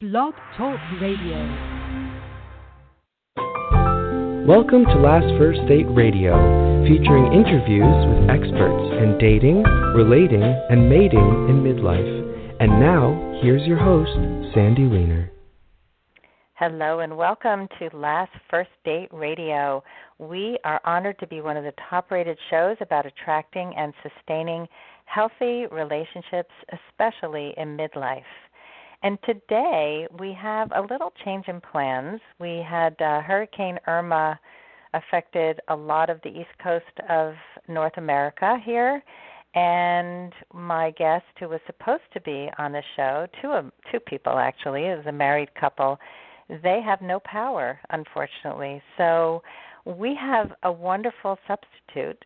Blog Talk Radio. Welcome to Last First Date Radio, featuring interviews with experts in dating, relating, and mating in midlife. And now, here's your host, Sandy Weiner. Hello and welcome to Last First Date Radio. We are honored to be one of the top-rated shows about attracting and sustaining healthy relationships, especially in midlife. And today we have a little change in plans. We had Hurricane Irma affected a lot of the east coast of North America here, and my guest, who was supposed to be on the show, two people actually, it was a married couple, they have no power, unfortunately. So we have a wonderful substitute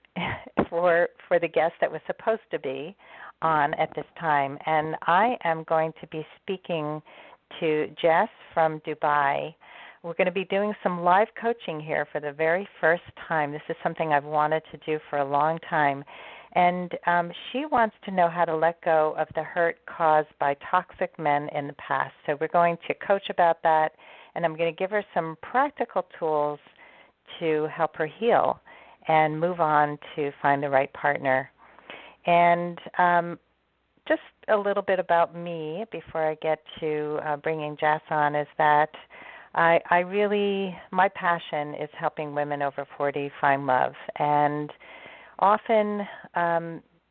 for the guest that was supposed to be on at this time. And I am going to be speaking to Jess from Dubai. We're going to be doing some live coaching here for the very first time. This is something I've wanted to do for a long time. And she wants to know how to let go of the hurt caused by toxic men in the past. So we're going to coach about that, and I'm going to give her some practical tools to help her heal and move on to find the right partner. And just a little bit about me before I get to bringing Jess on is that I really, my passion is helping women over 40 find love. And often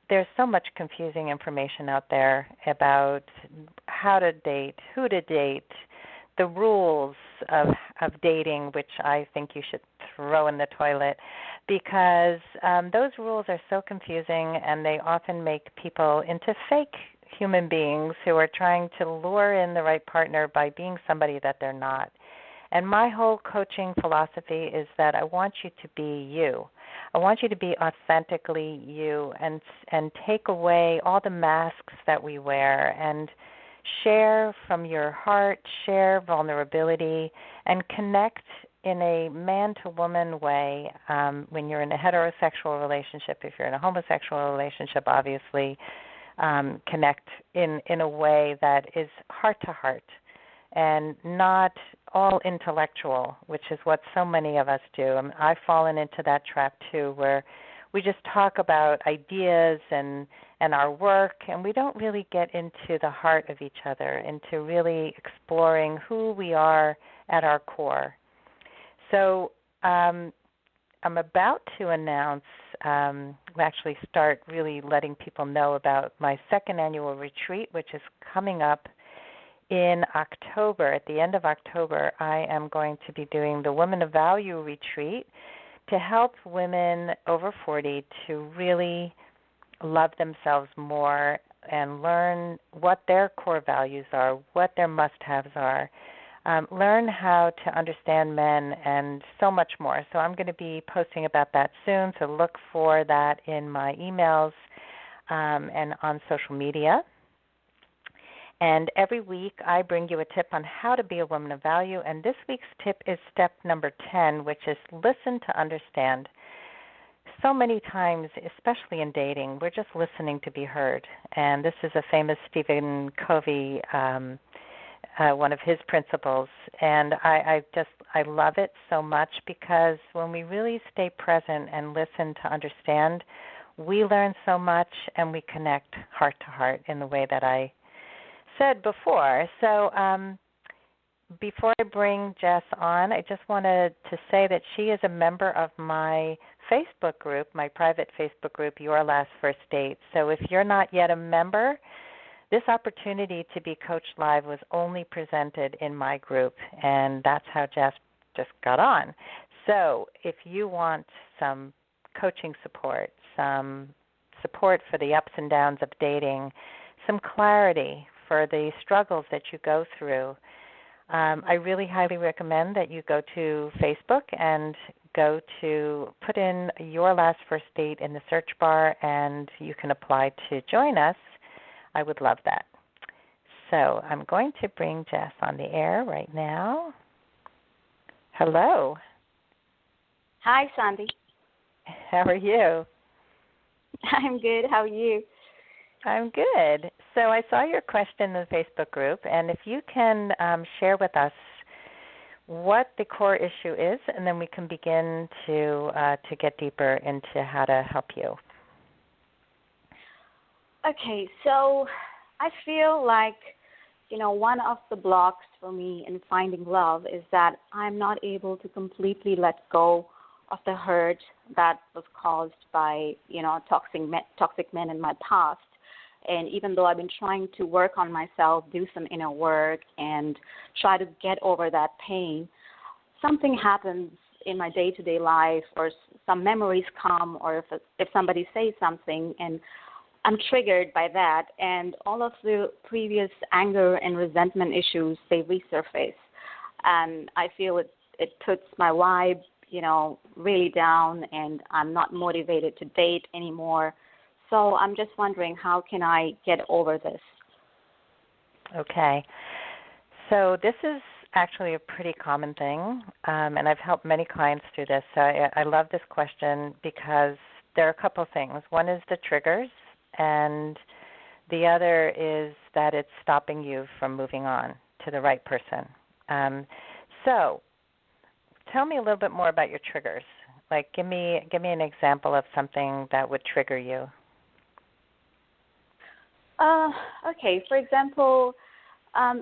there's so much confusing information out there about how to date, who to date, the rules of dating, which I think you should throw in the toilet, because those rules are so confusing and they often make people into fake human beings who are trying to lure in the right partner by being somebody that they're not. And my whole coaching philosophy is that I want you to be you. I want you to be authentically you and take away all the masks that we wear and share from your heart, share vulnerability, and connect in a man-to-woman way when you're in a heterosexual relationship. If you're in a homosexual relationship, obviously, connect in a way that is heart-to-heart and not all intellectual, which is what so many of us do. I've fallen into that trap, too, where we just talk about ideas and our work, and we don't really get into the heart of each other, into really exploring who we are at our core. So I'm about to announce, actually start really letting people know about my second annual retreat, which is coming up in October. At the end of October, I am going to be doing the Women of Value retreat to help women over 40 to really love themselves more and learn what their core values are, what their must-haves are, learn how to understand men, and so much more. So I'm going to be posting about that soon, so look for that in my emails and on social media. And every week I bring you a tip on how to be a woman of value, and this week's tip is step number 10, which is listen to understand. So many times, especially in dating, we're just listening to be heard. And this is a famous Stephen Covey, one of his principles. And I love it so much because when we really stay present and listen to understand, we learn so much and we connect heart to heart in the way that I said before. So before I bring Jess on, I just wanted to say that she is a member of my Facebook group, my private Facebook group, Your Last First Date. So if you're not yet a member, this opportunity to be coached live was only presented in my group, and that's how Jess just got on. So if you want some coaching support, some support for the ups and downs of dating, some clarity for the struggles that you go through, I really highly recommend that you go to Facebook and put in Your Last First Date in the search bar, and you can apply to join us. I would love that. So I'm going to bring Jess on the air right now. Hello. Hi, Sandy. How are you? I'm good. How are you? I'm good. So I saw your question in the Facebook group, and if you can share with us what the core issue is, and then we can begin to get deeper into how to help you. Okay, so I feel like, one of the blocks for me in finding love is that I'm not able to completely let go of the hurt that was caused by, toxic men in my past. And even though I've been trying to work on myself, do some inner work, and try to get over that pain, something happens in my day-to-day life, or some memories come, or if somebody says something, and I'm triggered by that, and all of the previous anger and resentment issues, they resurface. And I feel it puts my vibe, really down, and I'm not motivated to date anymore. So I'm just wondering, how can I get over this? Okay. So this is actually a pretty common thing, and I've helped many clients through this. So I love this question because there are a couple of things. One is the triggers, and the other is that it's stopping you from moving on to the right person. So tell me a little bit more about your triggers. Like, give me an example of something that would trigger you. Okay, for example,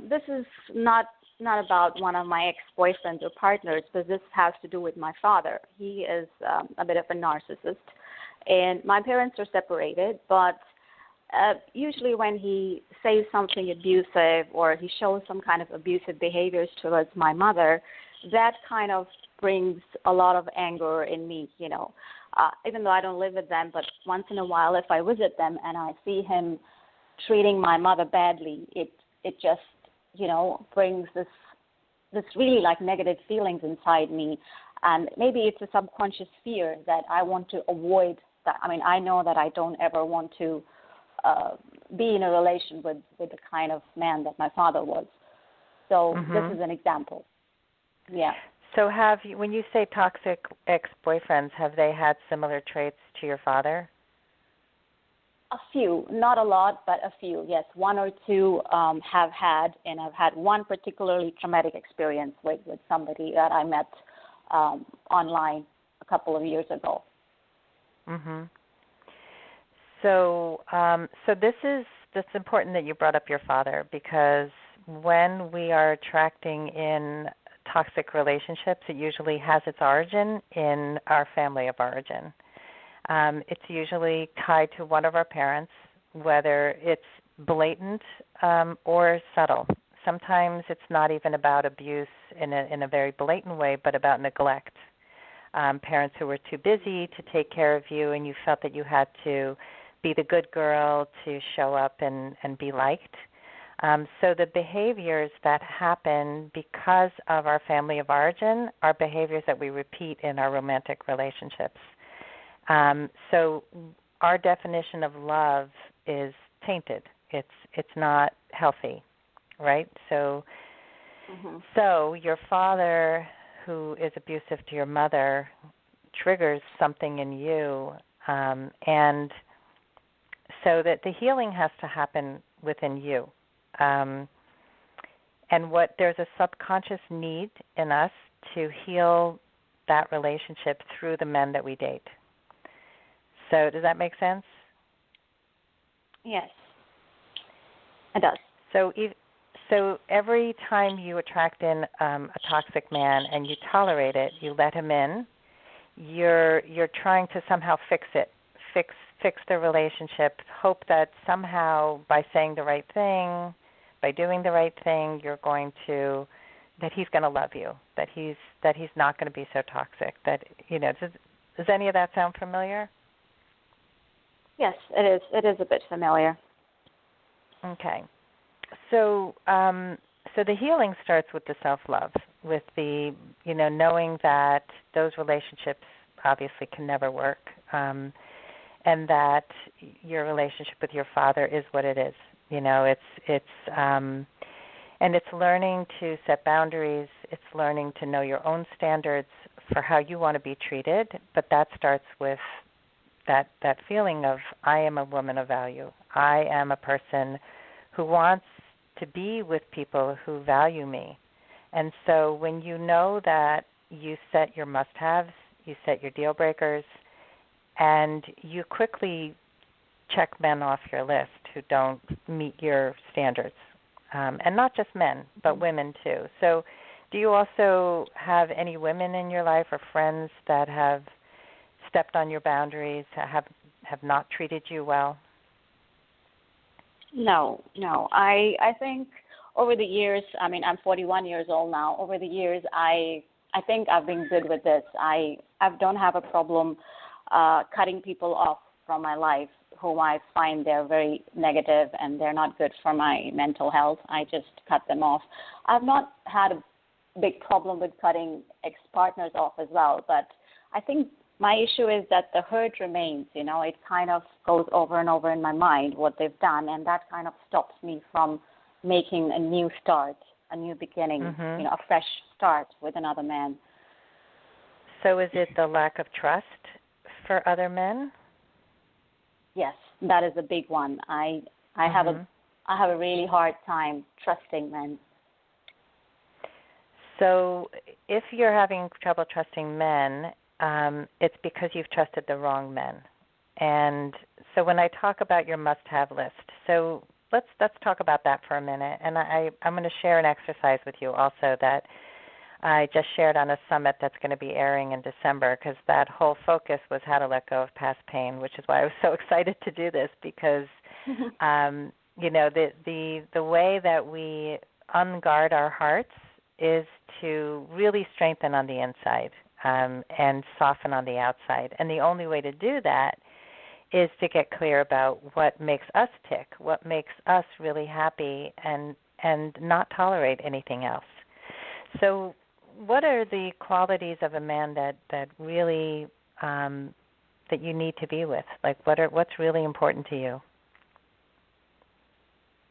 this is not about one of my ex-boyfriends or partners, but this has to do with my father. He is a bit of a narcissist, and my parents are separated, but usually when he says something abusive or he shows some kind of abusive behaviors towards my mother, that kind of brings a lot of anger in me, even though I don't live with them, but once in a while if I visit them and I see him treating my mother badly, it just, brings this really like negative feelings inside me. And maybe it's a subconscious fear that I want to avoid that. I mean, I know that I don't ever want to be in a relation with the kind of man that my father was. So This is an example. Yeah. So when you say toxic ex-boyfriends, have they had similar traits to your father? A few, not a lot, but a few, yes. One or two have had, and I've had one particularly traumatic experience with somebody that I met online a couple of years ago. Mhm. So that's important that you brought up your father, because when we are attracting in toxic relationships, it usually has its origin in our family of origin. It's usually tied to one of our parents, whether it's blatant or subtle. Sometimes it's not even about abuse in a very blatant way, but about neglect. Parents who were too busy to take care of you, and you felt that you had to be the good girl to show up and be liked. So the behaviors that happen because of our family of origin are behaviors that we repeat in our romantic relationships. So our definition of love is tainted. It's not healthy, right? So your father, who is abusive to your mother, triggers something in you, and so that the healing has to happen within you. And there's a subconscious need in us to heal that relationship through the men that we date. So does that make sense? Yes, it does. So every time you attract in a toxic man and you tolerate it, you let him in, you're trying to somehow fix it, fix the relationship, hope that somehow by saying the right thing, by doing the right thing, that he's going to love you, that he's not going to be so toxic. That does any of that sound familiar? Yes, it is. It is a bit familiar. Okay. So the healing starts with the self-love, with the, knowing that those relationships obviously can never work, and that your relationship with your father is what it is. And it's learning to set boundaries. It's learning to know your own standards for how you want to be treated, but that starts with that feeling of I am a woman of value. I am a person who wants to be with people who value me. And so when you know that you set your must-haves, you set your deal breakers, and you quickly check men off your list who don't meet your standards. And not just men, but women too. So do you also have any women in your life or friends that have stepped on your boundaries, have not treated you well? No. I think over the years, I mean, I'm 41 years old now. Over the years, I think I've been good with this. I don't have a problem cutting people off from my life whom I find they're very negative and they're not good for my mental health. I just cut them off. I've not had a big problem with cutting ex-partners off as well, but I think my issue is that the hurt remains. It kind of goes over and over in my mind what they've done, and that kind of stops me from making a new start, a new beginning, a fresh start with another man. So is it the lack of trust for other men? Yes, that is a big one. I have a really hard time trusting men. So if you're having trouble trusting men, it's because you've trusted the wrong men. And so when I talk about your must-have list, so let's talk about that for a minute. And I'm going to share an exercise with you also that I just shared on a summit that's going to be airing in December, because that whole focus was how to let go of past pain, which is why I was so excited to do this, because the way that we unguard our hearts is to really strengthen on the inside and soften on the outside. And the only way to do that is to get clear about what makes us tick, what makes us really happy, and not tolerate anything else. So what are the qualities of a man that really that you need to be with? Like what's really important to you?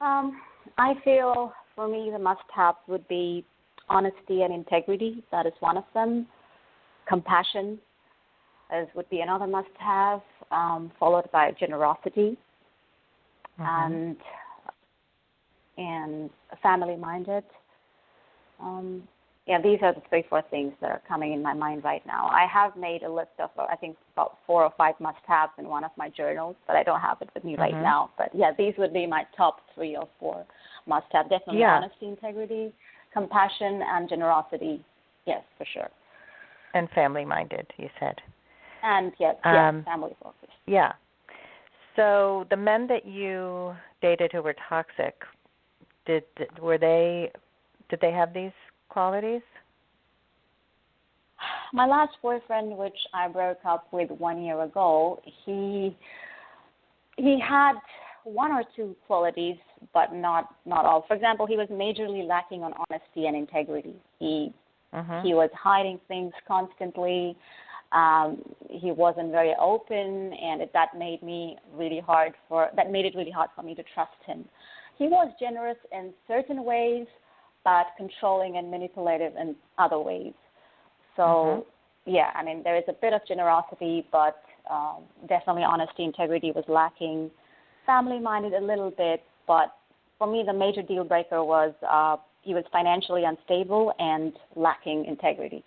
I feel for me the must-have would be honesty and integrity. That is one of them. Compassion would be another must-have, followed by generosity and family-minded. These are the 3-4 things that are coming in my mind right now. I have made a list of, I think, about 4 or 5 must-haves in one of my journals, but I don't have it with me right now. But, these would be my top 3 or 4 must-have. Definitely honesty, integrity, compassion, and generosity. Yes, for sure. And family-minded, you said. And, yes, family-focused. Yeah. So the men that you dated who were toxic, did they have these qualities? My last boyfriend, which I broke up with 1 year ago, he had 1 or 2 qualities, but not all. For example, he was majorly lacking on honesty and integrity. He was hiding things constantly. He wasn't very open, and that made it really hard for me to trust him. He was generous in certain ways, but controlling and manipulative in other ways. So, there is a bit of generosity, but definitely honesty, integrity was lacking. Family-minded a little bit, but for me the major deal breaker was he was financially unstable and lacking integrity.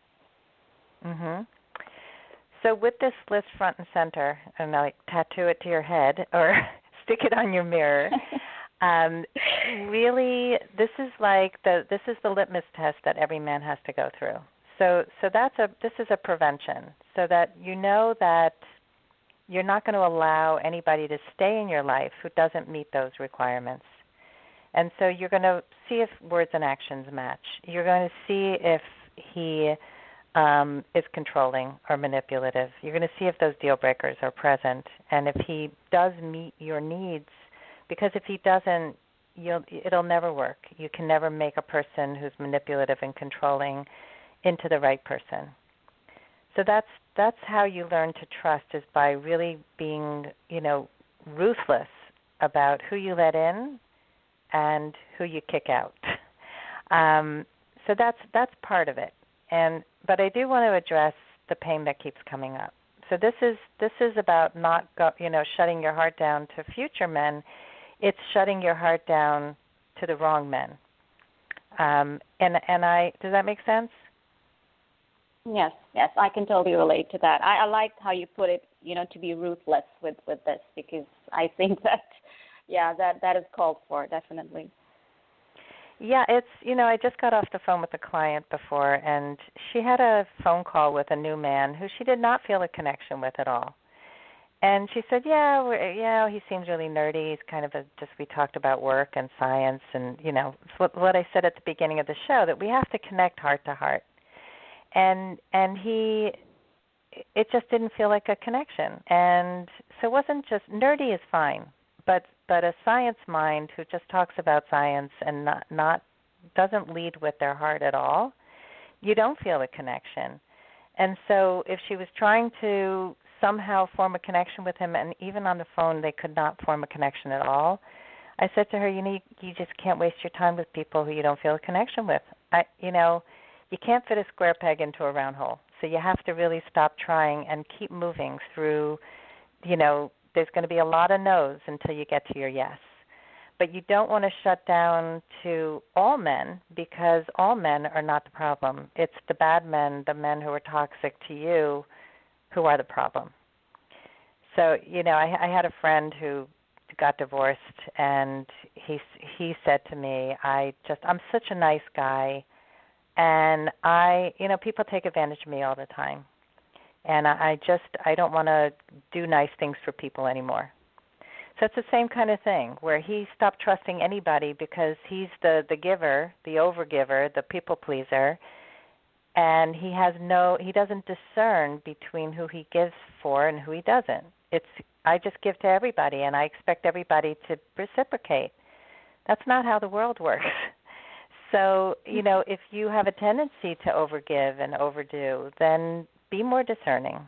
So with this list front and center, and tattoo it to your head or stick it on your mirror, really, this is the litmus test that every man has to go through. So this is a prevention, so that you know that you're not going to allow anybody to stay in your life who doesn't meet those requirements. And so you're going to see if words and actions match. You're going to see if he is controlling or manipulative. You're going to see if those deal breakers are present, and if he does meet your needs. Because if he doesn't, it'll never work. You can never make a person who's manipulative and controlling into the right person. So that's how you learn to trust, is by really being, ruthless about who you let in and who you kick out. So that's part of it. But I do want to address the pain that keeps coming up. So this is about not shutting your heart down to future men. It's shutting your heart down to the wrong men. Does that make sense? Yes, I can totally relate to that. I like how you put it, to be ruthless with this, because I think that, that is called for, definitely. Yeah, it's, I just got off the phone with a client before, and she had a phone call with a new man who she did not feel a connection with at all. And she said, he seems really nerdy. He's kind of we talked about work and science and, what I said at the beginning of the show, that we have to connect heart to heart. And it just didn't feel like a connection. And so it wasn't just, nerdy is fine, but a science mind who just talks about science and not doesn't lead with their heart at all, you don't feel a connection. And so if she was trying to somehow form a connection with him, and even on the phone they could not form a connection at all, I said to her, you just can't waste your time with people who you don't feel a connection with. You can't fit a square peg into a round hole. So you have to really stop trying and keep moving through, there's going to be a lot of no's until you get to your yes. But you don't want to shut down to all men, because all men are not the problem. It's the bad men, the men who are toxic to you, who are the problem. So, I had a friend who got divorced, and he said to me, I'm such a nice guy, and people take advantage of me all the time. And I don't want to do nice things for people anymore. So it's the same kind of thing, where he stopped trusting anybody because he's the giver, the overgiver, the people pleaser, and he doesn't discern between who he gives for and who he doesn't. I just give to everybody, and I expect everybody to reciprocate. That's not how the world works. So, if you have a tendency to overgive and overdo, then be more discerning.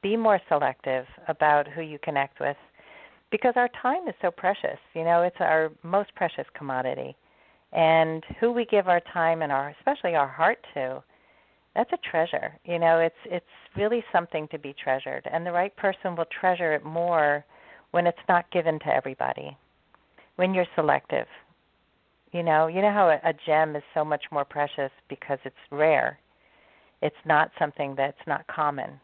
Be more selective about who you connect with, because our time is so precious. It's our most precious commodity. And who we give our time and especially our heart to, that's a treasure. It's really something to be treasured. And the right person will treasure it more when it's not given to everybody, when you're selective. You know how a gem is so much more precious because it's rare. It's not something that's not common.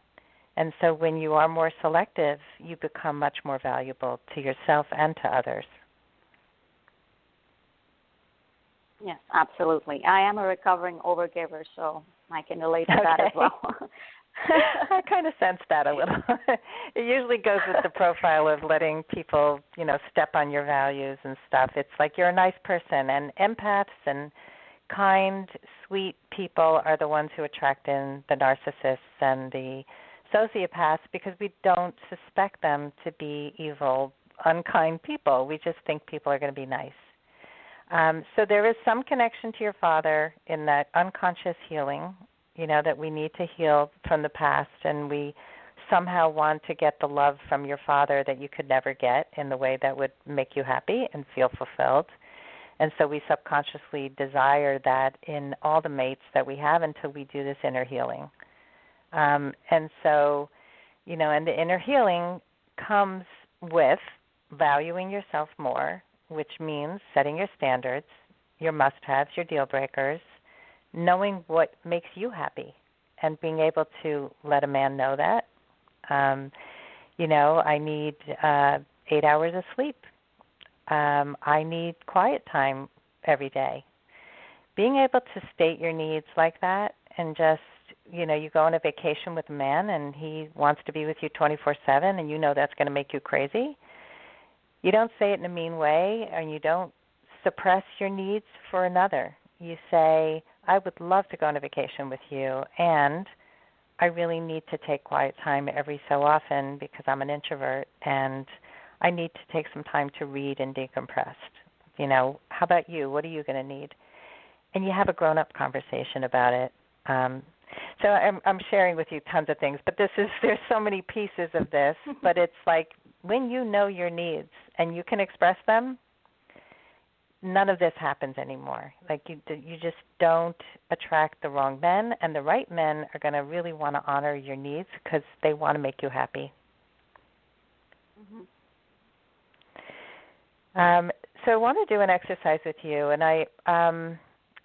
And so when you are more selective, you become much more valuable to yourself and to others. Yes, absolutely. I am a recovering overgiver, so I can relate to that as well. I kind of sense that a little. It usually goes with the profile of letting people, step on your values and stuff. It's like you're a nice person, and empaths and kind, sweet people are the ones who attract in the narcissists and the sociopaths, because we don't suspect them to be evil, unkind people. We just think people are going to be nice. So there is some connection to your father in that unconscious healing, that we need to heal from the past, and we somehow want to get the love from your father that you could never get in the way that would make you happy and feel fulfilled. And so we subconsciously desire that in all the mates that we have until we do this inner healing. And so, and the inner healing comes with valuing yourself more, which means setting your standards, your must-haves, your deal breakers, knowing what makes you happy, and being able to let a man know that. I need 8 hours of sleep. I need quiet time every day. Being able to state your needs like that, and just, you go on a vacation with a man and he wants to be with you 24/7, and that's going to make you crazy. You don't say it in a mean way, and you don't suppress your needs for another. You say, I would love to go on a vacation with you, and I really need to take quiet time every so often because I'm an introvert, and I need to take some time to read and decompress. How about you? What are you going to need? And you have a grown-up conversation about it. So I'm sharing with you tons of things, but there's so many pieces of this, but it's like when you know your needs and you can express them, none of this happens anymore. Like you just don't attract the wrong men, and the right men are going to really want to honor your needs because they want to make you happy. So I want to do an exercise with you, and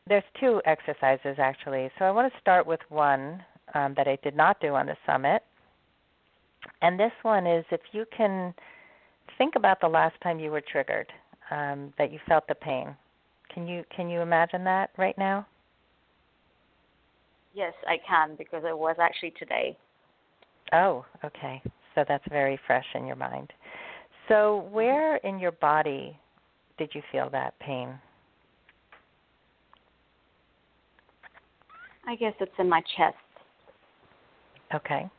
there's two exercises actually. So I want to start with one that I did not do on the summit, and this one is if you can think about the last time you were triggered, that you felt the pain. Can you imagine that right now? Yes, I can, because it was actually today. Oh, okay. So that's very fresh in your mind. So where in your body did you feel that pain? I guess it's in my chest. Okay.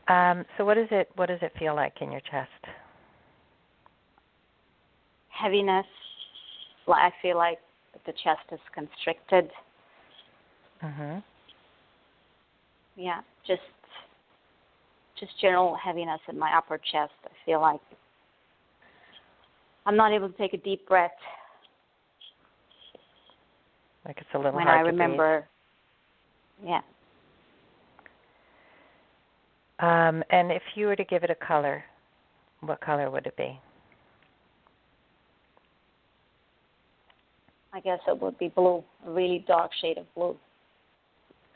So what does it feel like in your chest? Heaviness. I feel like the chest is constricted. Mhm. Yeah, just general heaviness in my upper chest. I feel like I'm not able to take a deep breath. Like it's a little when hard I to remember. breathe. Yeah. And if you were to give it a color, what color would it be? I guess it would be blue, a really dark shade of blue.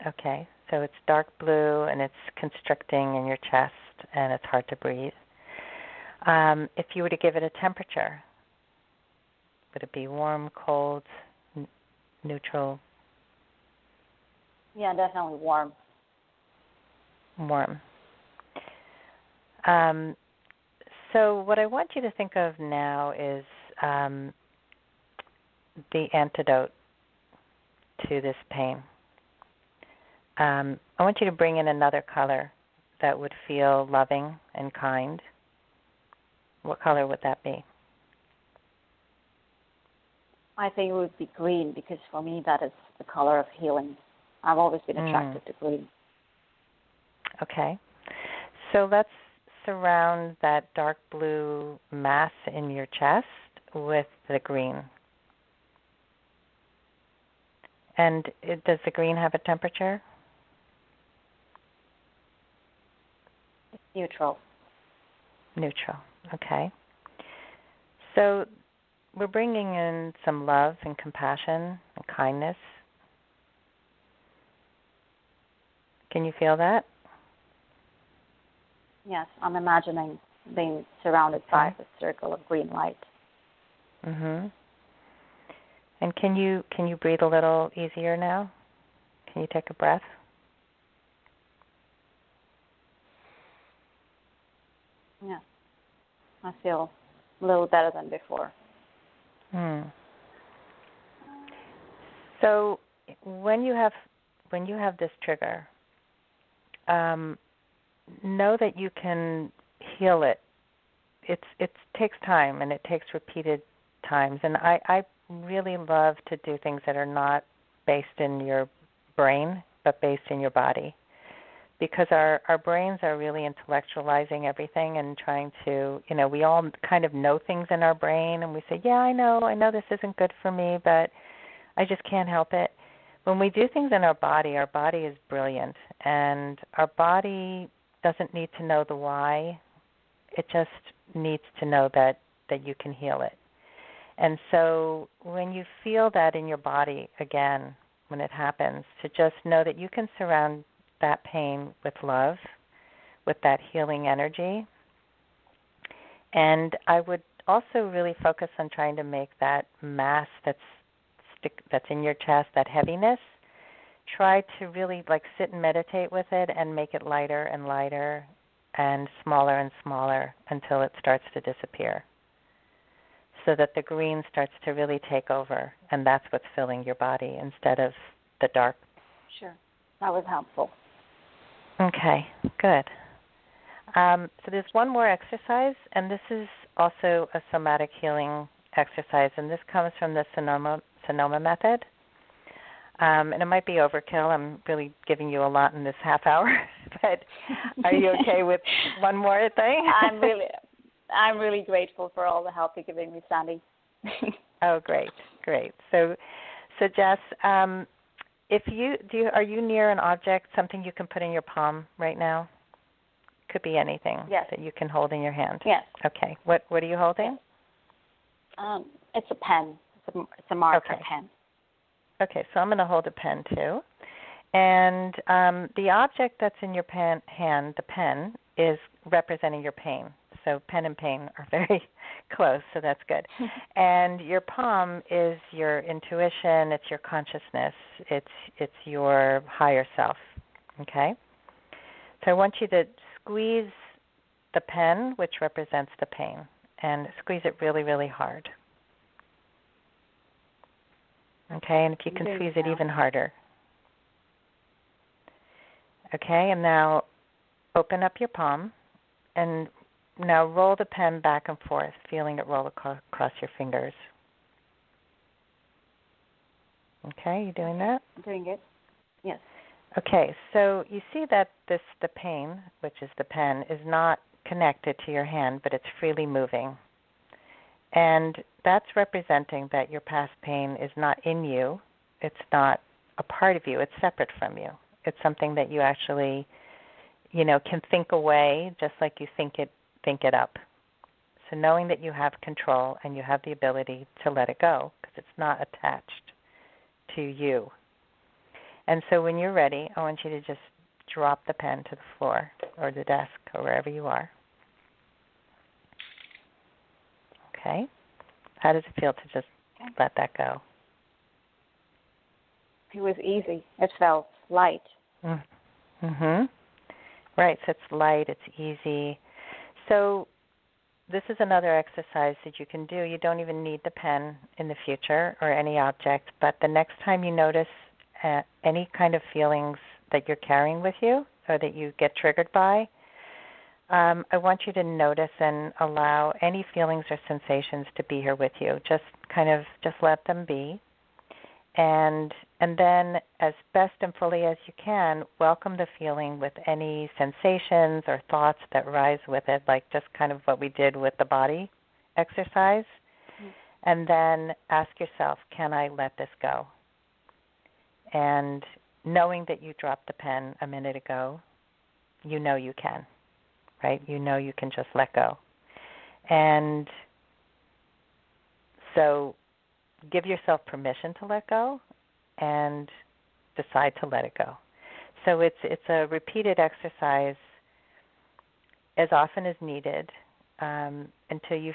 Okay, so it's dark blue and it's constricting in your chest and it's hard to breathe. If you were to give it a temperature, would it be warm, cold, neutral? Yeah, definitely warm. Warm. So what I want you to think of now is the antidote to this pain. I want you to bring in another color that would feel loving and kind. What color would that be? I think it would be green, because for me that is the color of healing. I've always been attracted to green. Okay. So let's surround that dark blue mass in your chest with the green. And does the green have a temperature? Neutral. Neutral. Okay. So we're bringing in some love and compassion and kindness. Can you feel that? Yes, I'm imagining being surrounded by a circle of green light. Mhm. And can you breathe a little easier now? Can you take a breath? Yeah. I feel a little better than before. So when you have this trigger, know that you can heal it. It takes time and it takes repeated times. And I really love to do things that are not based in your brain but based in your body. Because our brains are really intellectualizing everything and trying to, we all kind of know things in our brain and we say, yeah, I know this isn't good for me, but I just can't help it. When we do things in our body is brilliant, and our body doesn't need to know the why. It just needs to know that you can heal it. And so when you feel that in your body again, when it happens, to just know that you can surround that pain with love, with that healing energy. And I would also really focus on trying to make that mass that's in your chest, that heaviness, try to really sit and meditate with it and make it lighter and lighter and smaller until it starts to disappear, so that the green starts to really take over, and that's what's filling your body instead of the dark. Sure. That was helpful. Okay, good. So there's one more exercise, and this is also a somatic healing exercise, and this comes from the Sonoma method. And it might be overkill. I'm really giving you a lot in this half hour, but are you okay with one more thing? I'm really grateful for all the help you're giving me, Sandy. Oh, great, great. So Jess, if are you near an object, something you can put in your palm right now? Could be anything that you can hold in your hand. Yes. Okay. What are you holding? It's a pen. It's a marker pen. Okay, so I'm going to hold a pen too. And the object that's in your hand, the pen, is representing your pain. So pen and pain are very close, so that's good. And your palm is your intuition, it's your consciousness, it's your higher self. Okay? So I want you to squeeze the pen, which represents the pain, and squeeze it really, really hard. Okay, and if you can squeeze it even harder. Okay, and now open up your palm and now roll the pen back and forth, feeling it roll across your fingers. Okay, you doing that? I'm doing it. Yes. Okay, so you see that the pain, which is the pen, is not connected to your hand, but it's freely moving. And that's representing that your past pain is not in you. It's not a part of you. It's separate from you. It's something that you actually, can think away, just like you think it up. So knowing that you have control and you have the ability to let it go, because it's not attached to you. And so when you're ready, I want you to just drop the pen to the floor or the desk or wherever you are. Okay? How does it feel to just let that go? It was easy. It felt light. Mm-hmm. Right, so it's light, it's easy. So this is another exercise that you can do. You don't even need the pen in the future or any object, but the next time you notice any kind of feelings that you're carrying with you or that you get triggered by, I want you to notice and allow any feelings or sensations to be here with you. Just let them be. And then as best and fully as you can, welcome the feeling with any sensations or thoughts that rise with it, like just kind of what we did with the body exercise. Mm-hmm. And then ask yourself, can I let this go? And knowing that you dropped the pen a minute ago, you know you can, right? You know you can just let go. And so give yourself permission to let go and decide to let it go. So it's a repeated exercise as often as needed until you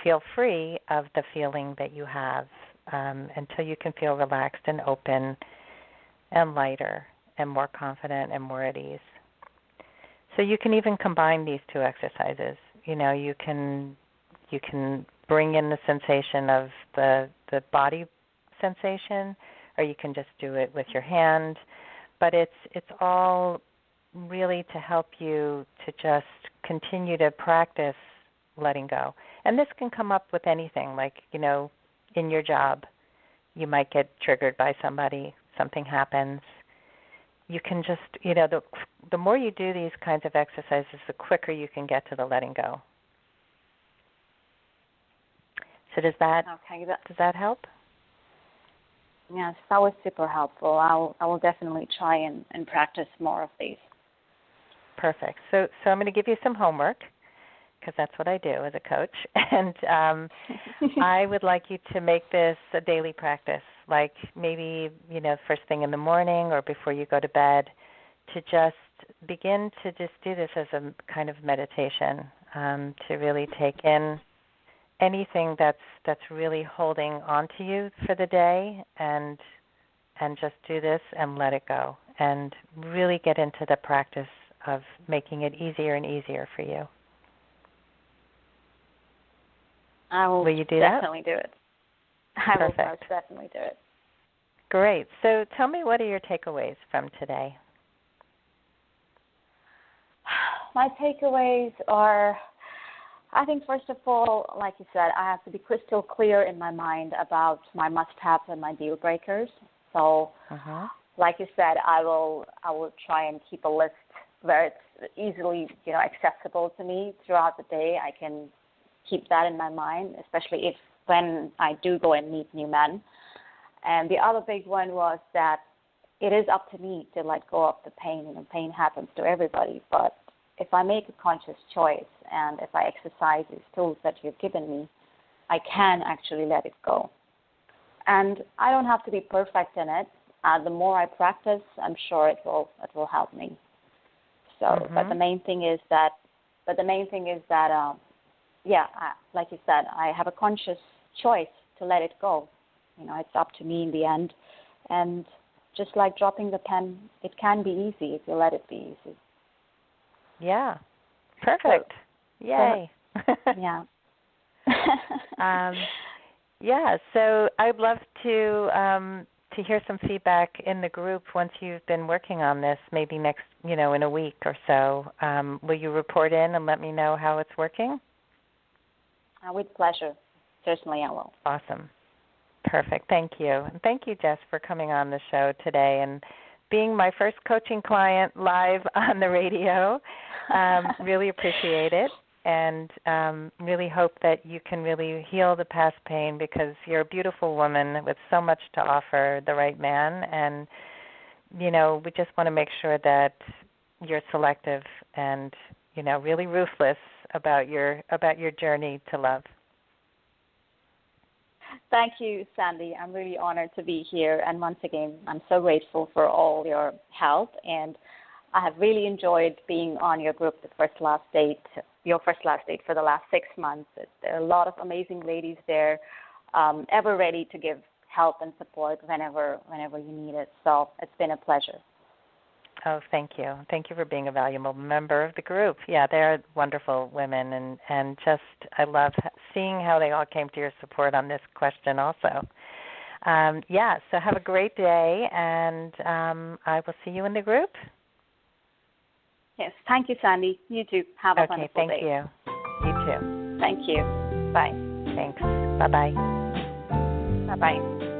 feel free of the feeling that you have, until you can feel relaxed and open and lighter and more confident and more at ease. So you can even combine these two exercises. You can bring in the sensation of the body sensation, or you can just do it with your hand. But it's all really to help you to just continue to practice letting go. And this can come up with anything, like, in your job, you might get triggered by somebody, something happens. You can just, the more you do these kinds of exercises, the quicker you can get to the letting go. So does that help? Yes, that was super helpful. I will definitely try and practice more of these. Perfect. So I'm going to give you some homework, because that's what I do as a coach. And I would like you to make this a daily practice, like maybe, first thing in the morning or before you go to bed, to just begin to just do this as a kind of meditation, to really take in anything that's really holding on to you for the day, and just do this and let it go, and really get into the practice of making it easier and easier for you. Will you do definitely do it. I Perfect. will most definitely do it. Great. So tell me, what are your takeaways from today? My takeaways are, I think, first of all, like you said, I have to be crystal clear in my mind about my must-haves and my deal breakers. So, like you said, I will try and keep a list where it's easily, accessible to me throughout the day. I can keep that in my mind, especially if when I do go and meet new men. And the other big one was that it is up to me to let go of the pain. You know, pain happens to everybody, but if I make a conscious choice and if I exercise these tools that you've given me, I can actually let it go. And I don't have to be perfect in it. The more I practice, I'm sure it will help me. So, but the main thing is that, like you said, I have a conscious choice to let it go. You know, it's up to me in the end. And just like dropping the pen, it can be easy if you let it be easy. Yeah. Perfect. So, yay. Yeah. Yeah, so I'd love to hear some feedback in the group once you've been working on this, maybe next, in a week or so. Will you report in and let me know how it's working? With pleasure. Certainly I will. Awesome. Perfect. Thank you. And thank you, Jess, for coming on the show today and being my first coaching client live on the radio. Really appreciate it. And really hope that you can really heal the past pain, because you're a beautiful woman with so much to offer the right man. And, we just want to make sure that you're selective and, really ruthless about your journey to love. Thank you, Sandy. I'm really honored to be here. And once again, I'm so grateful for all your help. And I have really enjoyed being on your group, your first last date for the last 6 months. There are a lot of amazing ladies there, ever ready to give help and support whenever you need it. So it's been a pleasure. Oh, thank you. Thank you for being a valuable member of the group. Yeah, they're wonderful women, and just I love seeing how they all came to your support on this question also. So have a great day, and I will see you in the group. Yes, thank you, Sandy. You too. Have a wonderful day. Okay, thank you. You too. Thank you. Bye. Thanks. Bye-bye. Bye-bye.